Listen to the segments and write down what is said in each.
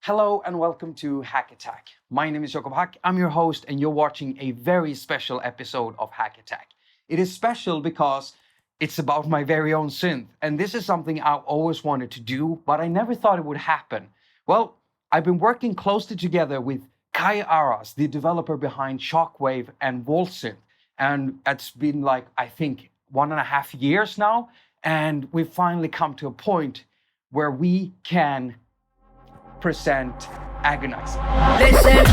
Hello and welcome to haQ attaQ. My name is Jakob. I'm your host and you're watching a very special episode of haQ attaQ. It is special because it's about my very own synth, and this is something I always wanted to do, but I never thought it would happen. Well, I've been working closely together with Kai Aras, the developer behind Shockwave and Synth, and it's been like, I think, 1.5 years now, and we've finally come to a point where we can present Agonizer. Listen.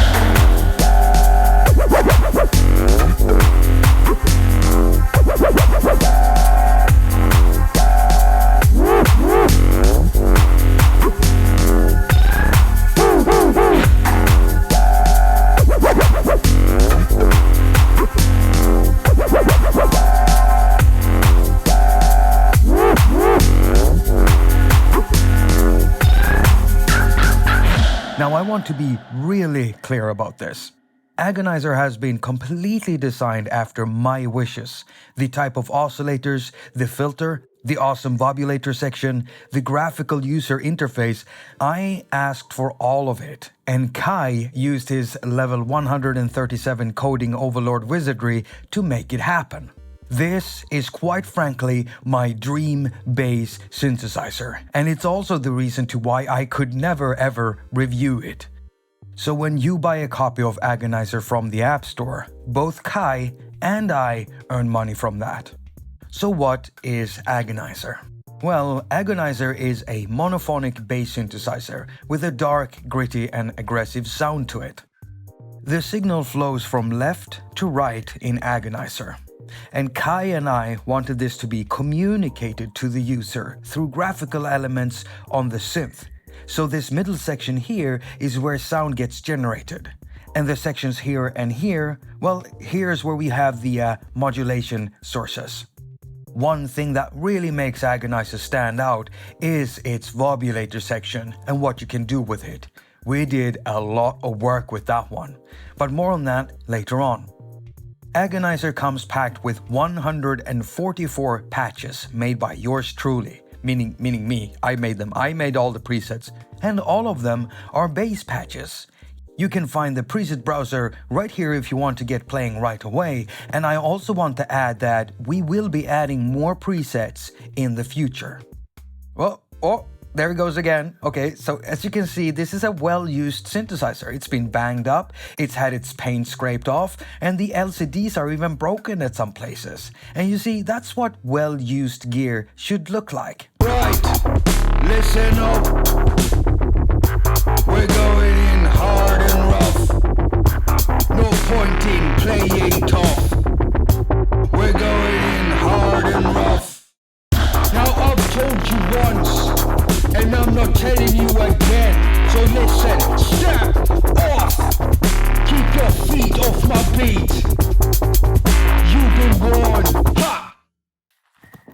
Now I want to be really clear about this. Agonizer has been completely designed after my wishes. The type of oscillators, the filter, the awesome Wobulator section, the graphical user interface, I asked for all of it. And Kai used his level 137 coding overlord wizardry to make it happen. This is quite frankly my dream bass synthesizer, and it's also the reason to why I could never ever review it. So when you buy a copy of Agonizer from the App Store, both Kai and I earn money from that. So what is Agonizer? Well, Agonizer is a monophonic bass synthesizer with a dark, gritty and aggressive sound to it. The signal flows from left to right in Agonizer. And Kai and I wanted this to be communicated to the user through graphical elements on the synth. So this middle section here is where sound gets generated. And the sections here and here, well, here's where we have the modulation sources. One thing that really makes Agonizer stand out is its Wobulator section and what you can do with it. We did a lot of work with that one, but more on that later on. Agonizer comes packed with 144 patches made by yours truly, meaning me. I made them. I made all the presets, and all of them are bass patches. You can find the preset browser right here if you want to get playing right away, and I also want to add that we will be adding more presets in the future. There it goes again. Okay, so as you can see, this is a well-used synthesizer. It's been banged up, it's had its paint scraped off, and the LCDs are even broken at some places. And you see, that's what well-used gear should look like. Right, listen up. We're going in hard and rough. No point in playing tough. We're going in hard and rough. Now I've told you once, and I'm not telling you again. So listen, step off. Keep your feet off my beat. You've been warned. Ha!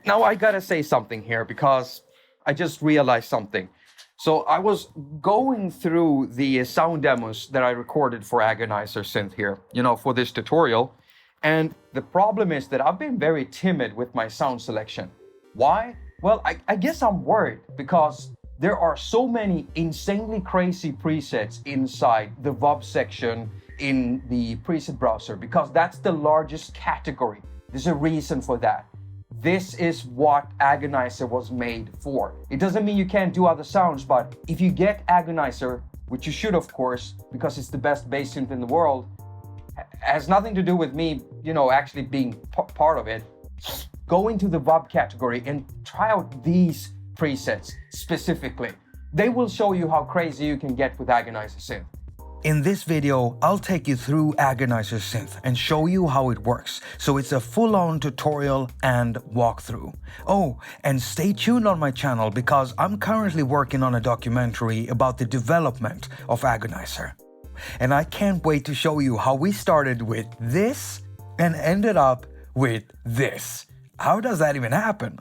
Now I gotta say something here because I just realized something. So I was going through the sound demos that I recorded for Agonizer Synth here, for this tutorial. And the problem is that I've been very timid with my sound selection. Why? Well, I guess I'm worried because there are so many insanely crazy presets inside the Wob section in the preset browser because that's the largest category. There's a reason for that. This is what Agonizer was made for. It doesn't mean you can't do other sounds, but if you get Agonizer, which you should of course, because it's the best bass synth in the world, has nothing to do with me, actually being part of it. Go into the Wob category and try out these presets specifically. They will show you how crazy you can get with Agonizer Synth. In this video, I'll take you through Agonizer Synth and show you how it works, so it's a full-on tutorial and walkthrough. Oh, and stay tuned on my channel because I'm currently working on a documentary about the development of Agonizer. And I can't wait to show you how we started with this and ended up with this. How does that even happen?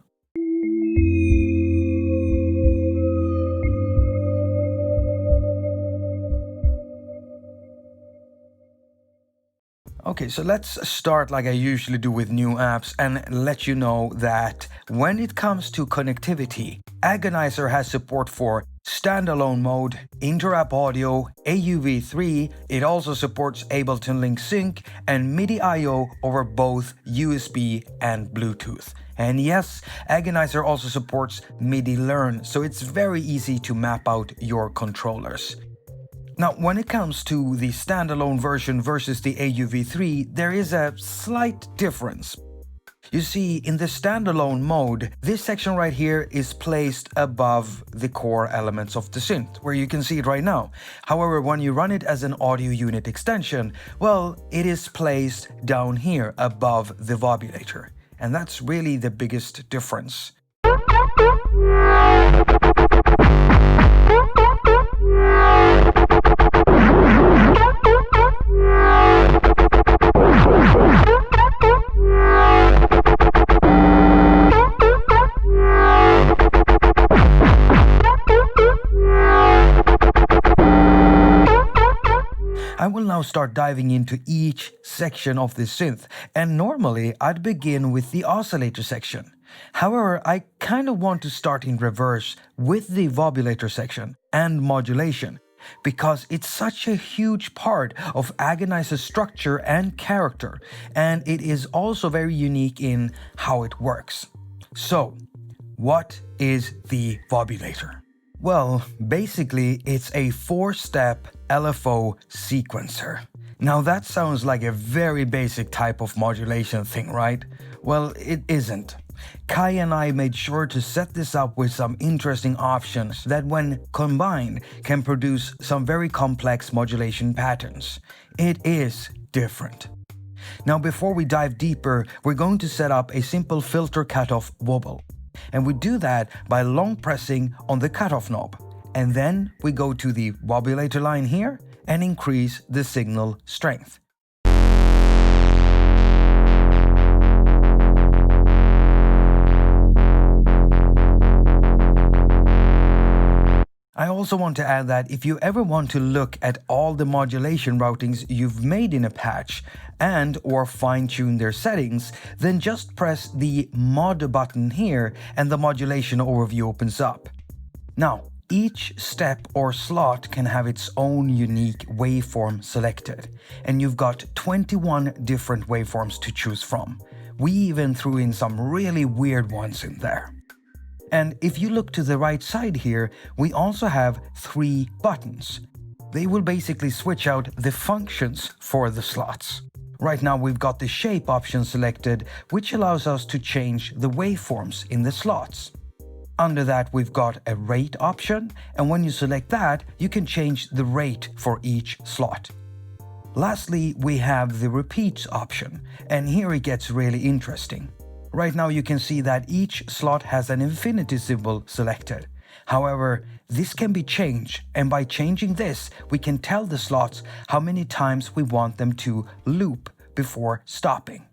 Okay, so let's start like I usually do with new apps and let you know that when it comes to connectivity, Agonizer has support for standalone mode, inter-app audio, AUV3, it also supports Ableton Link Sync, and MIDI I/O over both USB and Bluetooth. And yes, Agonizer also supports MIDI Learn, so it's very easy to map out your controllers. Now, when it comes to the standalone version versus the AUV3, there is a slight difference. You see, in the standalone mode, this section right here is placed above the core elements of the synth, where you can see it right now. However, when you run it as an audio unit extension, well, it is placed down here above the Wobulator. And that's really the biggest difference. I will now start diving into each section of this synth, and normally I'd begin with the oscillator section. However, I kind of want to start in reverse with the Wobulator section and modulation, because it's such a huge part of Agonizer's structure and character, and it is also very unique in how it works. So, what is the Wobulator? Well, basically, it's a 4-step LFO sequencer. Now that sounds like a very basic type of modulation thing, right? Well, it isn't. Kai and I made sure to set this up with some interesting options that when combined can produce some very complex modulation patterns. It is different. Now before we dive deeper, we're going to set up a simple filter cutoff wobble. And we do that by long pressing on the cutoff knob. And then we go to the Wobulator line here and increase the signal strength. I also want to add that if you ever want to look at all the modulation routings you've made in a patch and or fine-tune their settings, then just press the Mod button here and the modulation overview opens up. Now, each step or slot can have its own unique waveform selected, and you've got 21 different waveforms to choose from. We even threw in some really weird ones in there. And if you look to the right side here, we also have 3 buttons. They will basically switch out the functions for the slots. Right now we've got the shape option selected, which allows us to change the waveforms in the slots. Under that we've got a rate option, and when you select that, you can change the rate for each slot. Lastly, we have the repeats option, and here it gets really interesting. Right now you can see that each slot has an infinity symbol selected. However, this can be changed, and by changing this, we can tell the slots how many times we want them to loop before stopping.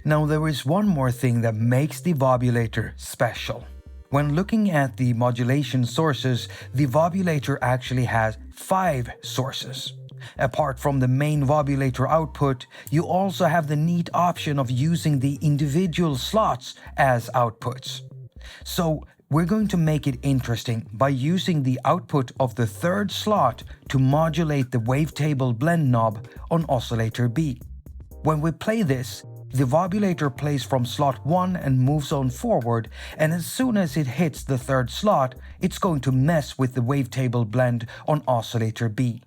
Now there is one more thing that makes the Wobulator special. When looking at the modulation sources, the Wobulator actually has 5 sources. Apart from the main Wobulator output, you also have the neat option of using the individual slots as outputs. So we're going to make it interesting by using the output of the 3rd slot to modulate the wavetable blend knob on oscillator B. When we play this, the Wobulator plays from slot 1 and moves on forward, and as soon as it hits the 3rd slot, it's going to mess with the wavetable blend on oscillator B.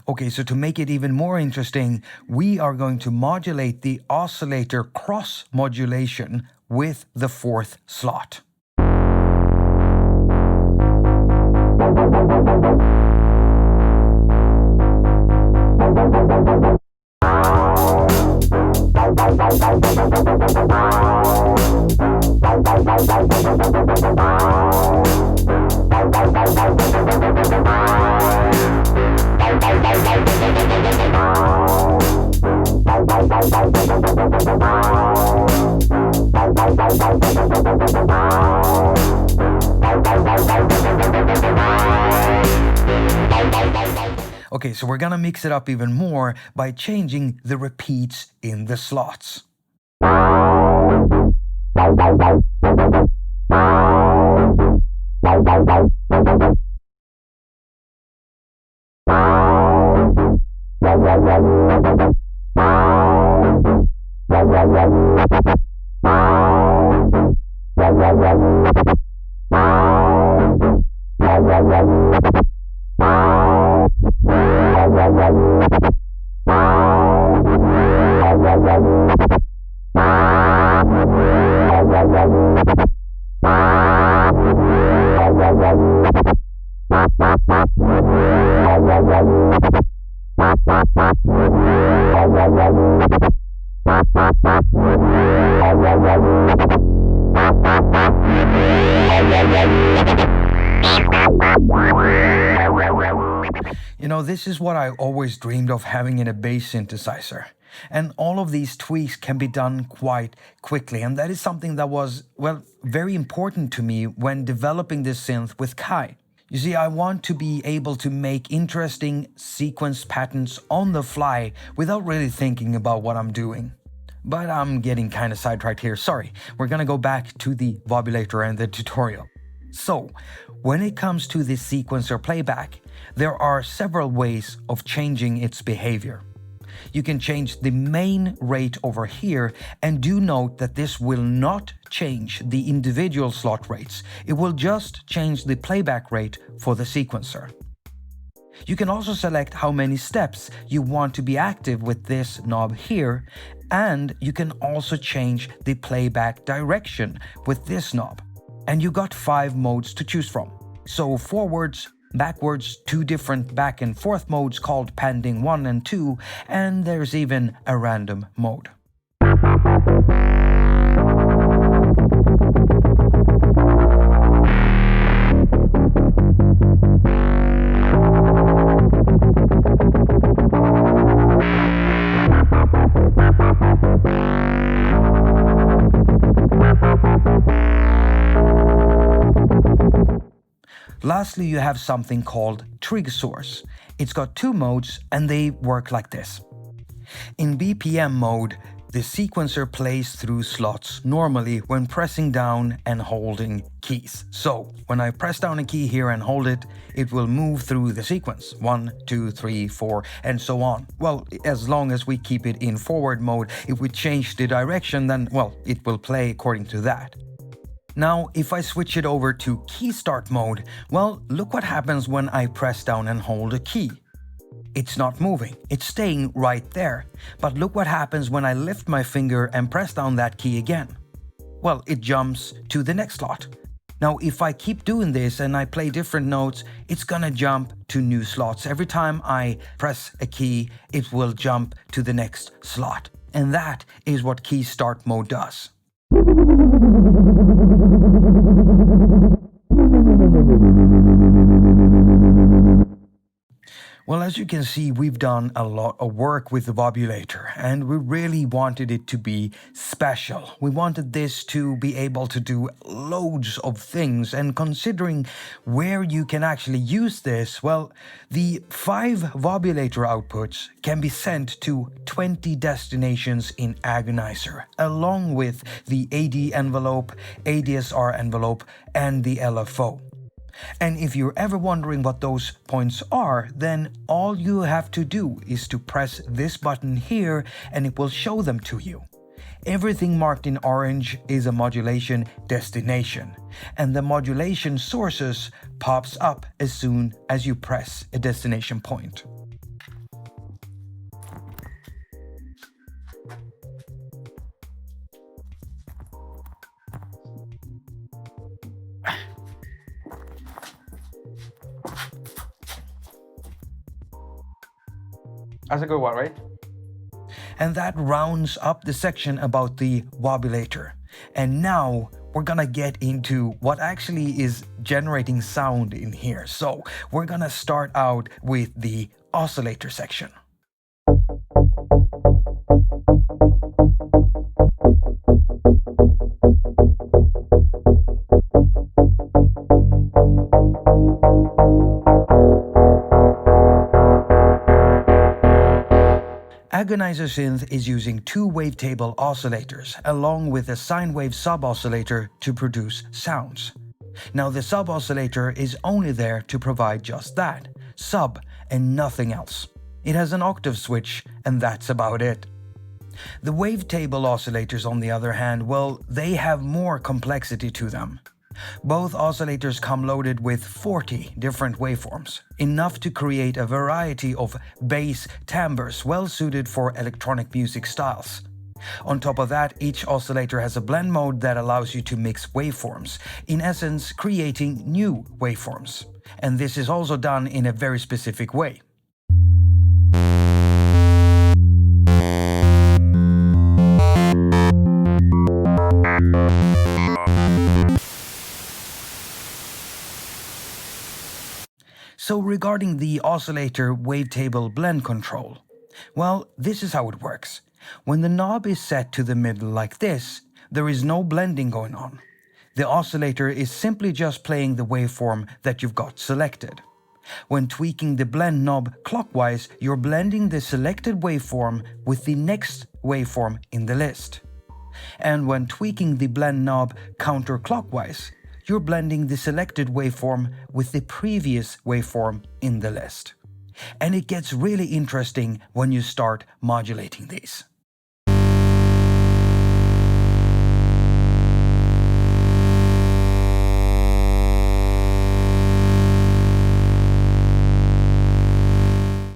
Okay, so to make it even more interesting, we are going to modulate the oscillator cross modulation with the 4th slot. Okay, so we're gonna mix it up even more by changing the repeats in the slots. You know, this is what I always dreamed of having in a bass synthesizer. And all of these tweaks can be done quite quickly. And that is something that was, well, very important to me when developing this synth with Kai. You see, I want to be able to make interesting sequence patterns on the fly without really thinking about what I'm doing. But I'm getting kind of sidetracked here, sorry. We're gonna go back to the Wobulator and the tutorial. So, when it comes to the sequencer playback, there are several ways of changing its behavior. You can change the main rate over here, and do note that this will not change the individual slot rates. It will just change the playback rate for the sequencer. You can also select how many steps you want to be active with this knob here, and you can also change the playback direction with this knob. And you got 5 modes to choose from. So forwards, backwards, 2 different back and forth modes called pending 1 and 2, and there's even a random mode. Lastly, you have something called trig source. It's got 2 modes and they work like this. In BPM mode, the sequencer plays through slots normally when pressing down and holding keys. So, when I press down a key here and hold it, it will move through the sequence. 1, 2, 3, 4, and so on. Well, as long as we keep it in forward mode, if we change the direction, then, well, it will play according to that. Now, if I switch it over to key start mode, well, look what happens when I press down and hold a key. It's not moving, it's staying right there. But look what happens when I lift my finger and press down that key again. Well, it jumps to the next slot. Now, if I keep doing this and I play different notes, it's gonna jump to new slots. Every time I press a key, it will jump to the next slot. And that is what key start mode does. Well, as you can see, we've done a lot of work with the Wobulator, and we really wanted it to be special. We wanted this to be able to do loads of things, and considering where you can actually use this, well, the 5 Wobulator outputs can be sent to 20 destinations in Agonizer, along with the AD envelope, ADSR envelope, and the LFO. And if you're ever wondering what those points are, then all you have to do is to press this button here and it will show them to you. Everything marked in orange is a modulation destination, and the modulation sources pops up as soon as you press a destination point. That's a good one, right? And that rounds up the section about the Wobulator. And now we're gonna get into what actually is generating sound in here. So we're gonna start out with the oscillator section. Agonizer Synth is using two wavetable oscillators along with a sine wave sub-oscillator to produce sounds. Now the sub-oscillator is only there to provide just that, sub and nothing else. It has an octave switch and that's about it. The wavetable oscillators, on the other hand, well, they have more complexity to them. Both oscillators come loaded with 40 different waveforms, enough to create a variety of bass timbres well suited for electronic music styles. On top of that, each oscillator has a blend mode that allows you to mix waveforms, in essence creating new waveforms. And this is also done in a very specific way. So regarding the oscillator wavetable blend control, well, this is how it works. When the knob is set to the middle like this, there is no blending going on. The oscillator is simply just playing the waveform that you've got selected. When tweaking the blend knob clockwise, you're blending the selected waveform with the next waveform in the list. And when tweaking the blend knob counterclockwise, you're blending the selected waveform with the previous waveform in the list. And it gets really interesting when you start modulating these.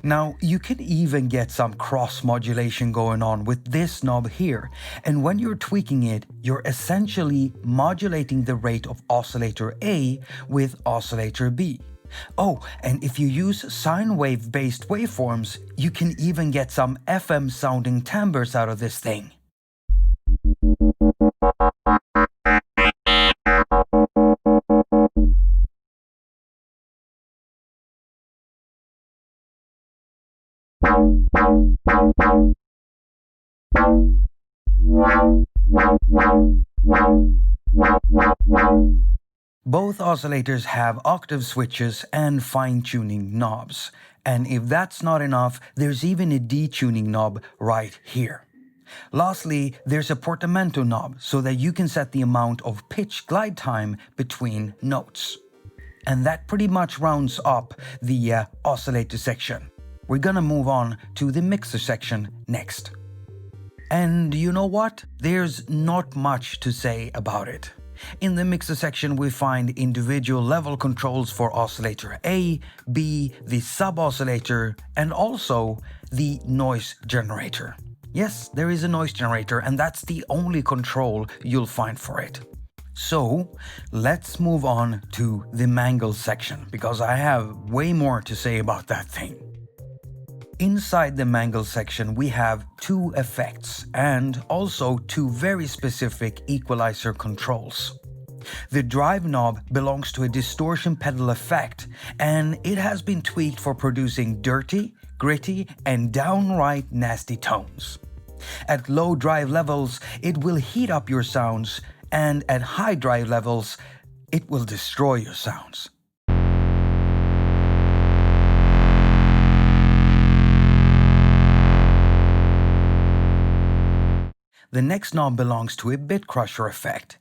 Now, you can even get some cross-modulation going on with this knob here, and when you're tweaking it, you're essentially modulating the rate of oscillator A with oscillator B. Oh, and if you use sine wave-based waveforms, you can even get some FM-sounding timbres out of this thing. Both oscillators have octave switches and fine-tuning knobs. And if that's not enough, there's even a detuning knob right here. Lastly, there's a portamento knob so that you can set the amount of pitch glide time between notes. And that pretty much rounds up the oscillator section. We're gonna move on to the mixer section next. And you know what? There's not much to say about it. In the mixer section we find individual level controls for oscillator A, B, the sub-oscillator, and also the noise generator. Yes, there is a noise generator, and that's the only control you'll find for it. So, let's move on to the Mangle section, because I have way more to say about that thing. Inside the Mangle section we have two effects and also two very specific equalizer controls. The drive knob belongs to a distortion pedal effect, and it has been tweaked for producing dirty, gritty, and downright nasty tones. At low drive levels, it will heat up your sounds, and at high drive levels, it will destroy your sounds. The next knob belongs to a bit crusher effect.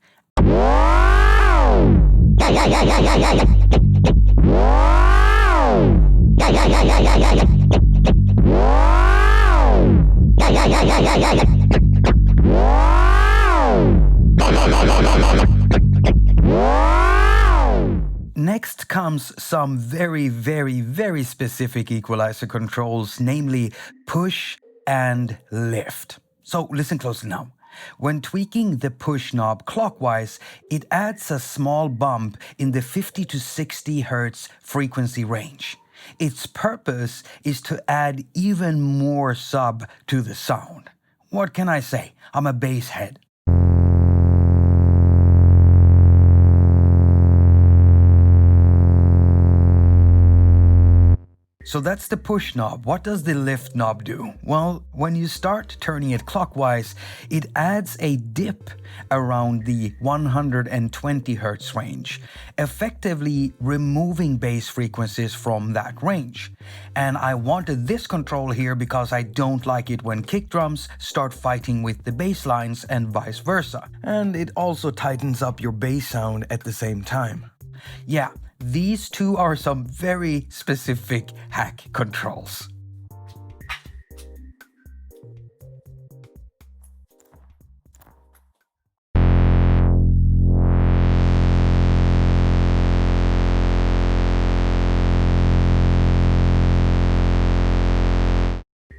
Next comes some very specific equalizer controls, namely push and lift. So listen closely now. When tweaking the push knob clockwise, it adds a small bump in the 50 to 60 Hz frequency range. Its purpose is to add even more sub to the sound. What can I say? I'm a bass head. So that's the push knob. What does the lift knob do? Well, when you start turning it clockwise, it adds a dip around the 120 Hz range, effectively removing bass frequencies from that range. And I wanted this control here because I don't like it when kick drums start fighting with the bass lines and vice versa. And it also tightens up your bass sound at the same time. Yeah, these two are some very specific haQ controls.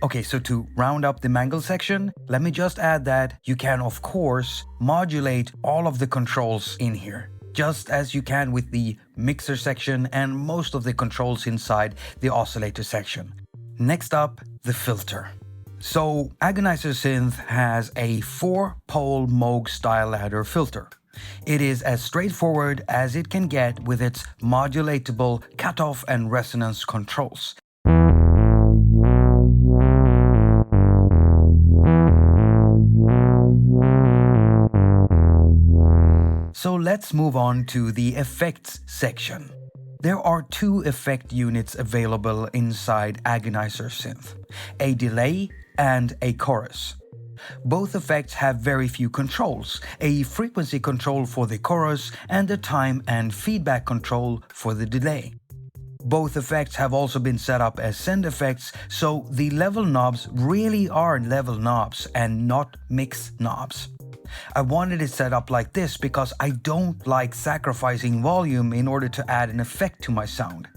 Okay, so to round up the Mangle section, let me just add that you can, of course, modulate all of the controls in here, just as you can with the mixer section and most of the controls inside the oscillator section. Next up, the filter. So Agonizer Synth has a 4-pole Moog style ladder filter. It is as straightforward as it can get with its modulatable cutoff and resonance controls. So let's move on to the effects section. There are 2 effect units available inside Agonizer Synth, a delay and a chorus. Both effects have very few controls, a frequency control for the chorus and a time and feedback control for the delay. Both effects have also been set up as send effects, so the level knobs really are level knobs and not mix knobs. I wanted it set up like this because I don't like sacrificing volume in order to add an effect to my sound.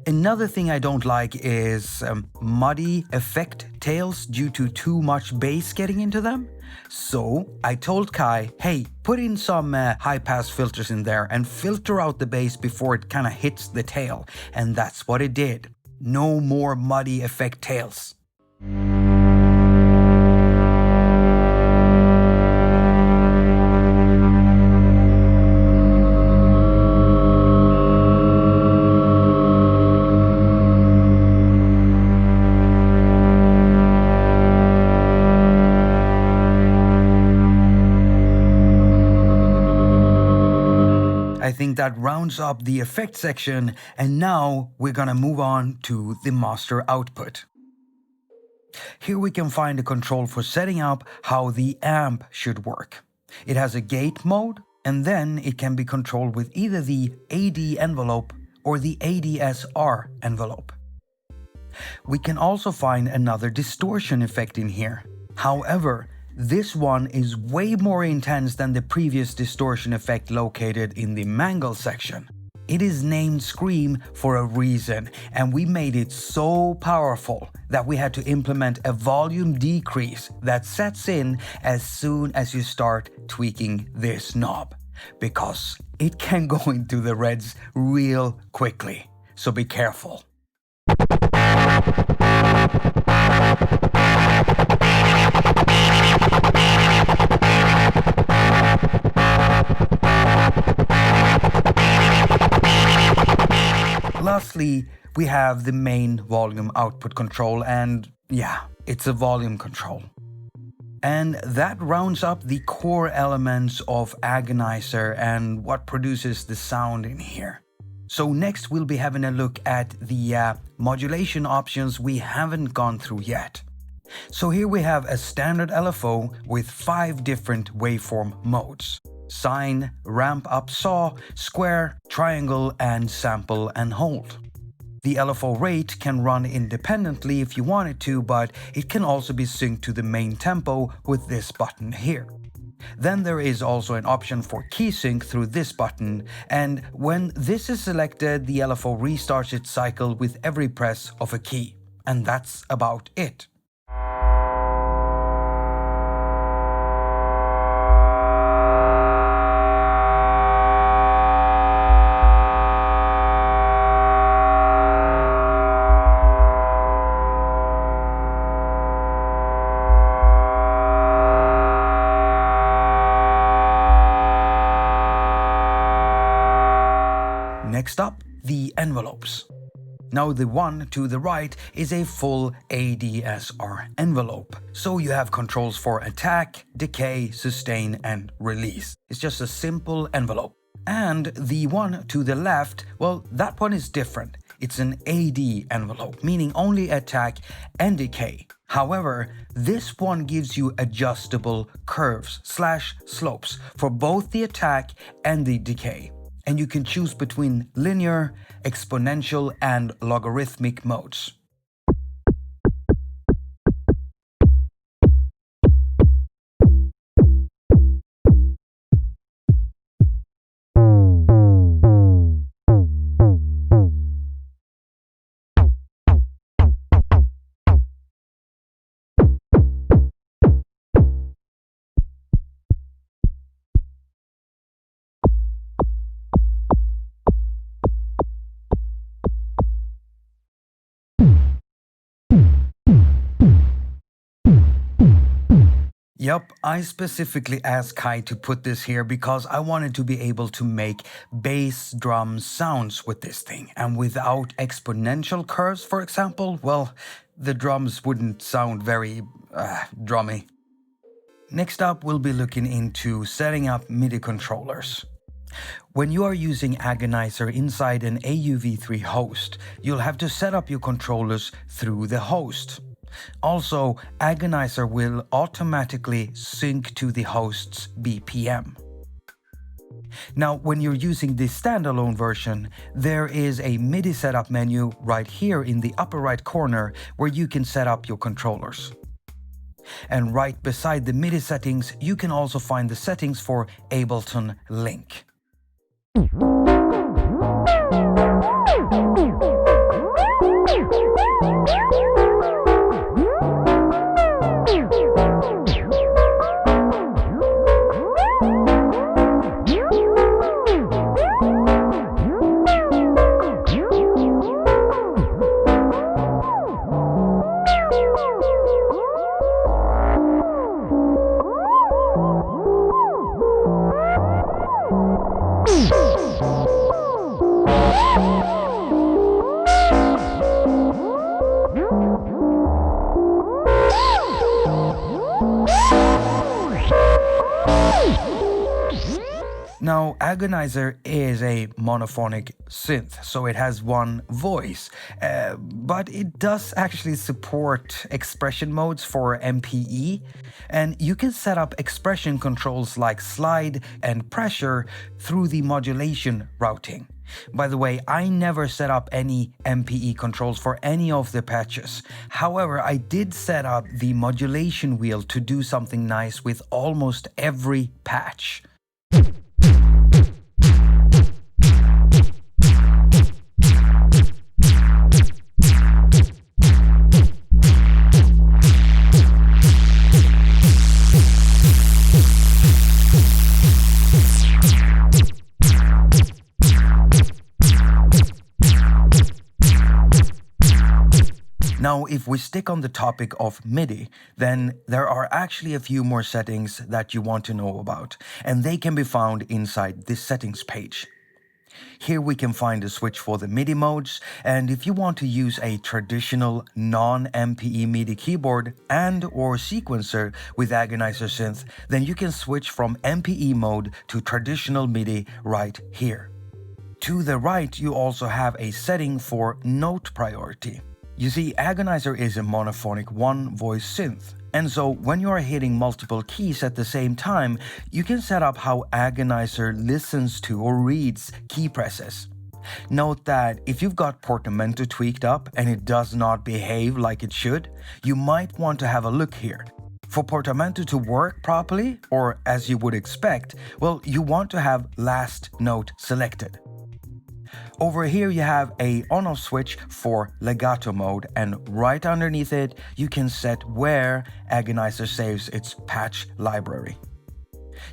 Another thing I don't like is muddy effect tails due to too much bass getting into them. So I told Kai, hey, put in some high-pass filters in there and filter out the bass before it kind of hits the tail. And that's what it did. No more muddy effect tails. I think that rounds up the effect section, and now we're gonna move on to the master output. Here we can find a control for setting up how the amp should work. It has a gate mode, and then it can be controlled with either the AD envelope or the ADSR envelope. We can also find another distortion effect in here. However, this one is way more intense than the previous distortion effect located in the Mangle section. It is named Scream for a reason, and we made it so powerful that we had to implement a volume decrease that sets in as soon as you start tweaking this knob, because it can go into the reds real quickly, so be careful. Lastly, we have the main volume output control, and yeah, it's a volume control. And that rounds up the core elements of Agonizer and what produces the sound in here. So next we'll be having a look at the modulation options we haven't gone through yet. So here we have a standard LFO with 5 different waveform modes: sine, ramp up saw, square, triangle, and sample and hold. The LFO rate can run independently if you want it to, but it can also be synced to the main tempo with this button here. Then there is also an option for key sync through this button, and when this is selected, the LFO restarts its cycle with every press of a key. And that's about it. Next up, the envelopes. Now the one to the right is a full ADSR envelope. So you have controls for attack, decay, sustain, and release. It's just a simple envelope. And the one to the left, well, that one is different. It's an AD envelope, meaning only attack and decay. However, this one gives you adjustable curves/slopes for both the attack and the decay. And you can choose between linear, exponential, and logarithmic modes. Yup, I specifically asked Kai to put this here because I wanted to be able to make bass drum sounds with this thing. And without exponential curves, for example, well, the drums wouldn't sound very drummy. Next up, we'll be looking into setting up MIDI controllers. When you are using Agonizer inside an AUV3 host, you'll have to set up your controllers through the host. Also, Agonizer will automatically sync to the host's BPM. Now, when you're using the standalone version, there is a MIDI setup menu right here in the upper right corner where you can set up your controllers. And right beside the MIDI settings, you can also find the settings for Ableton Link. Now, Agonizer is a monophonic synth, so it has one voice, but it does actually support expression modes for MPE, and you can set up expression controls like slide and pressure through the modulation routing. By the way, I never set up any MPE controls for any of the patches. However, I did set up the modulation wheel to do something nice with almost every patch. Now, if we stick on the topic of MIDI, then there are actually a few more settings that you want to know about, and they can be found inside this settings page. Here we can find a switch for the MIDI modes, and if you want to use a traditional non-MPE MIDI keyboard and/or sequencer with Agonizer Synth, then you can switch from MPE mode to traditional MIDI right here. To the right, you also have a setting for note priority. You see, Agonizer is a monophonic one-voice synth, and so when you are hitting multiple keys at the same time, you can set up how Agonizer listens to or reads key presses. Note that if you've got portamento tweaked up and it does not behave like it should, you might want to have a look here. For portamento to work properly, or as you would expect, well, you want to have last note selected. Over here you have a on-off switch for legato mode, and right underneath it you can set where Agonizer saves its patch library.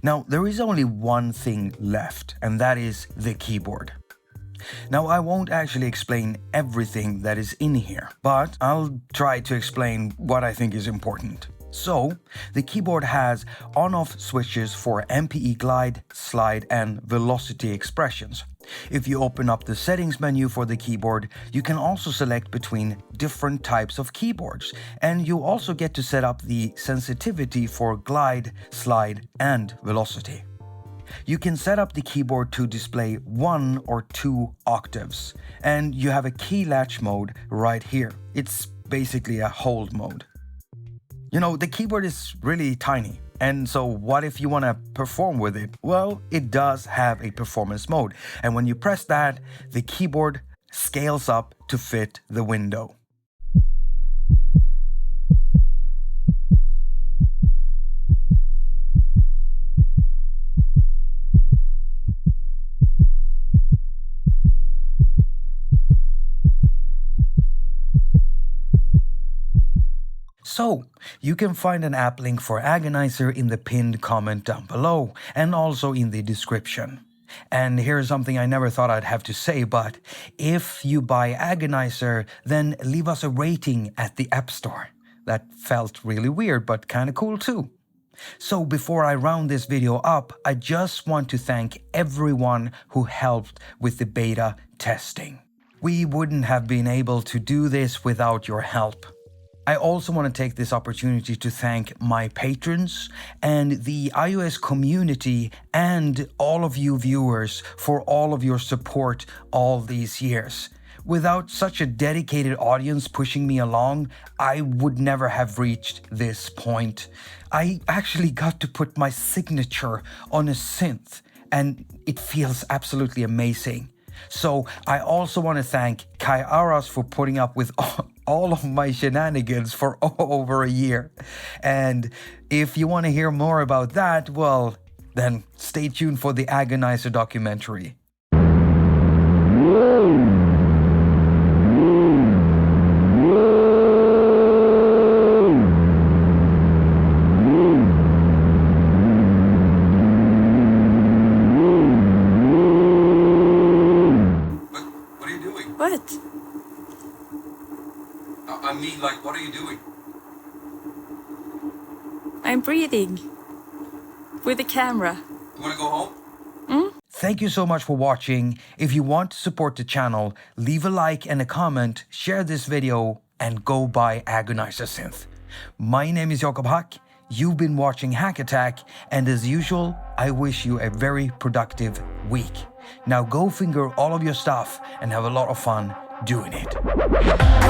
Now there is only one thing left, and that is the keyboard. Now I won't actually explain everything that is in here, but I'll try to explain what I think is important. So, the keyboard has on-off switches for MPE glide, slide, and velocity expressions. If you open up the settings menu for the keyboard, you can also select between different types of keyboards, and you also get to set up the sensitivity for glide, slide, and velocity. You can set up the keyboard to display 1 or 2 octaves, and you have a key latch mode right here. It's basically a hold mode. You know, the keyboard is really tiny, and so what if you want to perform with it? Well, it does have a performance mode, and when you press that, the keyboard scales up to fit the window. So, you can find an app link for Agonizer in the pinned comment down below and also in the description. And here's something I never thought I'd have to say, but if you buy Agonizer, then leave us a rating at the App Store. That felt really weird, but kinda cool too. So before I round this video up, I just want to thank everyone who helped with the beta testing. We wouldn't have been able to do this without your help. I also want to take this opportunity to thank my patrons and the iOS community and all of you viewers for all of your support all these years. Without such a dedicated audience pushing me along, I would never have reached this point. I actually got to put my signature on a synth, and it feels absolutely amazing. So I also want to thank Kai Aras for putting up with all of my shenanigans for over a year. And if you want to hear more about that, well, then stay tuned for the Agonizer documentary. What? I mean, like, what are you doing? I'm breathing. With the camera. You wanna go home? Thank you so much for watching. If you want to support the channel, leave a like and a comment, share this video, and go buy Agonizer Synth. My name is Jakob haQ. You've been watching haQ attaQ, and as usual, I wish you a very productive week. Now go finger all of your stuff and have a lot of fun doing it.